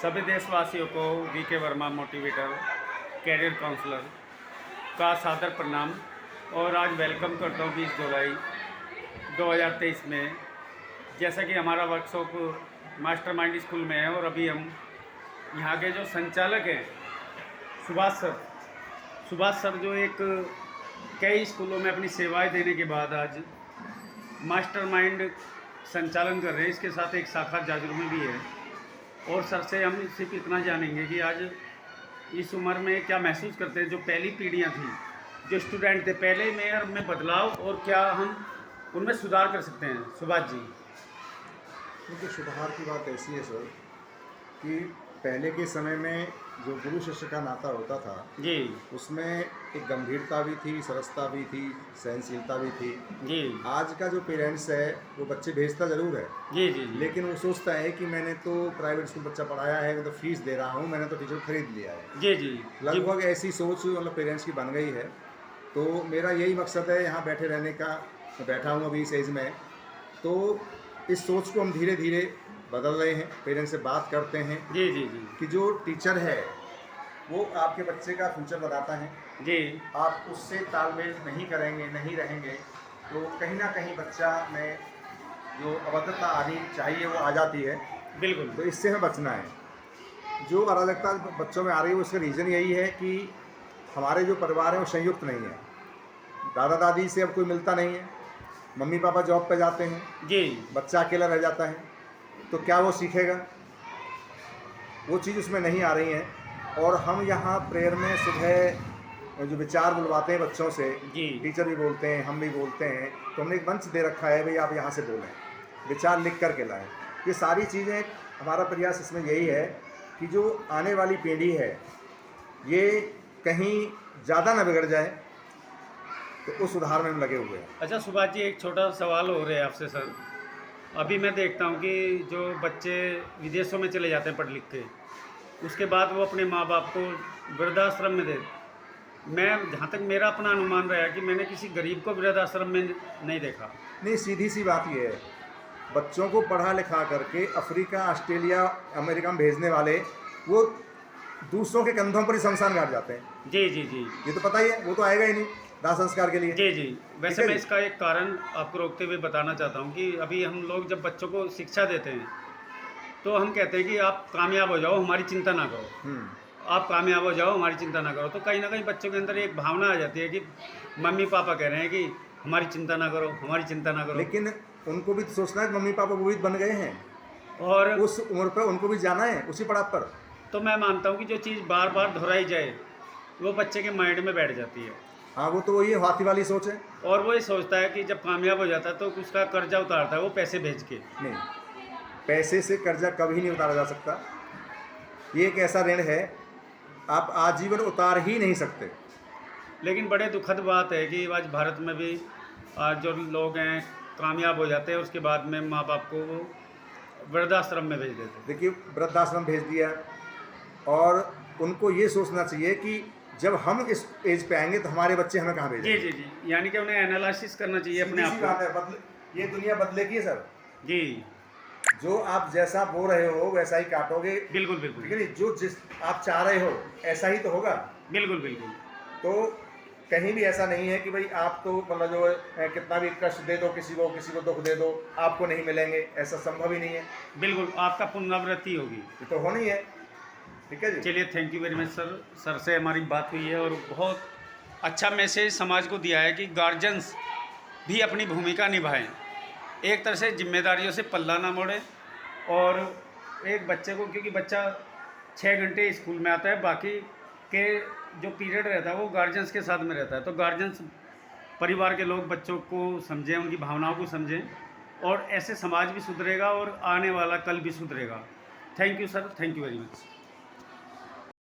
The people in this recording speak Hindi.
सभी देशवासियों को VK Verma motivator career counsellor का सादर प्रणाम। और आज वेलकम करता हूँ 20 जुलाई 2023 में। जैसा कि हमारा वर्कशॉप मास्टरमाइंड स्कूल में है और अभी हम यहाँ के जो संचालक हैं सुभाष सर जो एक कई स्कूलों में अपनी सेवाएं देने के बाद आज मास्टरमाइंड संचालन कर रहे हैं। इसके साथ एक शाखा जाजरू में भी है। और सर से हम सिर्फ इतना जानेंगे कि आज इस उम्र में क्या महसूस करते हैं, जो पहली पीढ़ियां थी, जो स्टूडेंट थे पहले में और में बदलाव, और क्या हम उनमें सुधार कर सकते हैं। सुभाष जी। देखिए, सुधार की बात ऐसी है सर कि पहले के समय में जो गुरु शिष्य का नाता होता था जी, उसमें एक गंभीरता भी थी, सरसता भी थी, सहनशीलता भी थी जी। आज का जो पेरेंट्स है वो बच्चे भेजता ज़रूर है जी जी जी। लेकिन वो सोचता है कि मैंने तो प्राइवेट स्कूल बच्चा पढ़ाया है, मैं तो फीस दे रहा हूँ, मैंने तो टीचर खरीद लिया है। जी जी। लगभग ऐसी सोच मतलब पेरेंट्स की बन गई है। तो मेरा यही मकसद है यहाँ बैठे रहने का। मैं बैठा हूँ अभी इस एज में, तो इस सोच को हम धीरे धीरे बदल रहे हैं। पेरेंट्स से बात करते हैं जी जी जी कि जो टीचर है वो आपके बच्चे का फ्यूचर बताता है। जी। आप उससे तालमेल नहीं करेंगे, नहीं रहेंगे, तो कहीं ना कहीं बच्चा में जो अभद्रता आनी चाहिए वो आ जाती है। बिल्कुल। तो इससे हमें बचना है। जो अराजकता बच्चों में आ रही है उसका रीज़न यही है कि हमारे जो परिवार है वो संयुक्त नहीं है। दादा दादी से अब कोई मिलता नहीं है, मम्मी पापा जॉब पे जाते हैं, जी। बच्चा अकेला रह जाता है। तो क्या वो सीखेगा? वो चीज़ उसमें नहीं आ रही है। और हम यहाँ प्रेयर में सुबह जो विचार बुलवाते हैं बच्चों से, जी। टीचर भी बोलते हैं, हम भी बोलते हैं, तो हमने एक मंच दे रखा है, भाई आप यहाँ से बोलें, विचार लिख कर के लाएँ। ये सारी चीज़ें, हमारा प्रयास इसमें यही है कि जो आने वाली पीढ़ी है ये कहीं ज़्यादा ना बिगड़ जाए, तो उस सुधार में हम लगे हुए हैं। अच्छा सुभाष जी, एक छोटा सवाल हो रहा है आपसे सर। अभी मैं देखता हूँ कि जो बच्चे विदेशों में चले जाते हैं पढ़ लिख के, उसके बाद वो अपने माँ बाप को वृद्धाश्रम में दे। मैं जहाँ तक मेरा अपना अनुमान रहा है कि मैंने किसी गरीब को वृद्धाश्रम में नहीं देखा। नहीं, सीधी सी बात ये है, बच्चों को पढ़ा लिखा करके अफ्रीका, ऑस्ट्रेलिया, अमेरिका में भेजने वाले वो दूसरों के कंधों पर ही शमशान घाट जाते हैं। जी जी जी। ये तो पता ही है, वो तो आएगा ही नहीं दाह संस्कार के लिए। जी जी। वैसे ठीक है मैं जी। इसका एक कारण आपको रोकते हुए बताना चाहता हूँ कि अभी हम लोग जब बच्चों को शिक्षा देते हैं तो हम कहते हैं कि आप कामयाब हो जाओ, हमारी चिंता ना करो। आप कामयाब हो जाओ, हमारी चिंता ना करो। तो कहीं ना कहीं बच्चों के अंदर एक भावना आ जाती है कि मम्मी पापा कह रहे हैं कि हमारी चिंता ना करो, हमारी चिंता ना करो। लेकिन उनको भी तो सोचना है कि मम्मी पापा वो भी बन गए हैं, और उस उम्र पर उनको भी जाना है उसी पड़ाव पर। तो मैं मानता हूँ कि जो चीज़ बार बार दोहराई जाए वो बच्चे के माइंड में बैठ जाती है। हाँ, वो तो वही हाथी वाली सोच है। और वो ये सोचता है कि जब कामयाब हो जाता है तो उसका कर्जा उतारता है वो पैसे भेज के। नहीं, पैसे से कर्जा कभी नहीं उतारा जा सकता। ये एक ऐसा ऋण है आप आजीवन उतार ही नहीं सकते। लेकिन बड़े दुखद बात है कि आज भारत में भी आज जो लोग हैं कामयाब हो जाते हैं, उसके बाद में माँ बाप को वो वृद्धाश्रम में भेज देते हैं। देखिए, वृद्धाश्रम भेज दिया, और उनको ये सोचना चाहिए कि जब हम इस एज पे आएंगे तो हमारे बच्चे हमें कहाँ भेजेंगे। जी जी जी। यानी कि उन्हें एनालिसिस करना चाहिए अपने सीधी सी आप बात है, ये दुनिया बदलेगी सर। को। जी जो आप जैसा बो रहे हो वैसा ही काटोगे। बिल्कुल बिल्कुल। ठीक है नहीं, जो जिस आप चाह रहे हो ऐसा ही तो होगा। बिल्कुल बिल्कुल। तो कहीं भी ऐसा नहीं है कि भाई आप तो मतलब जो है कितना भी कष्ट दे दो किसी को दुख दे दो, आपको नहीं मिलेंगे, ऐसा संभव ही नहीं है। बिल्कुल आपका पुनरावृत्ति होगी। ये तो होनी है। ठीक है जी। चलिए, thank you very much sir. Sir से हमारी बात हुई है और बहुत अच्छा मैसेज समाज को दिया है कि गार्जियंस भी अपनी भूमिका निभाएं, एक तरह से जिम्मेदारियों से पल्ला ना मोड़े। और एक बच्चे को, क्योंकि बच्चा 6 घंटे स्कूल में आता है, बाकी के जो पीरियड रहता है वो गार्जियंस के साथ में रहता है। तो गार्जियंस, परिवार के लोग बच्चों को समझें, उनकी भावनाओं को समझें, और ऐसे समाज भी सुधरेगा और आने वाला कल भी सुधरेगा। Thank you sir, thank you very much.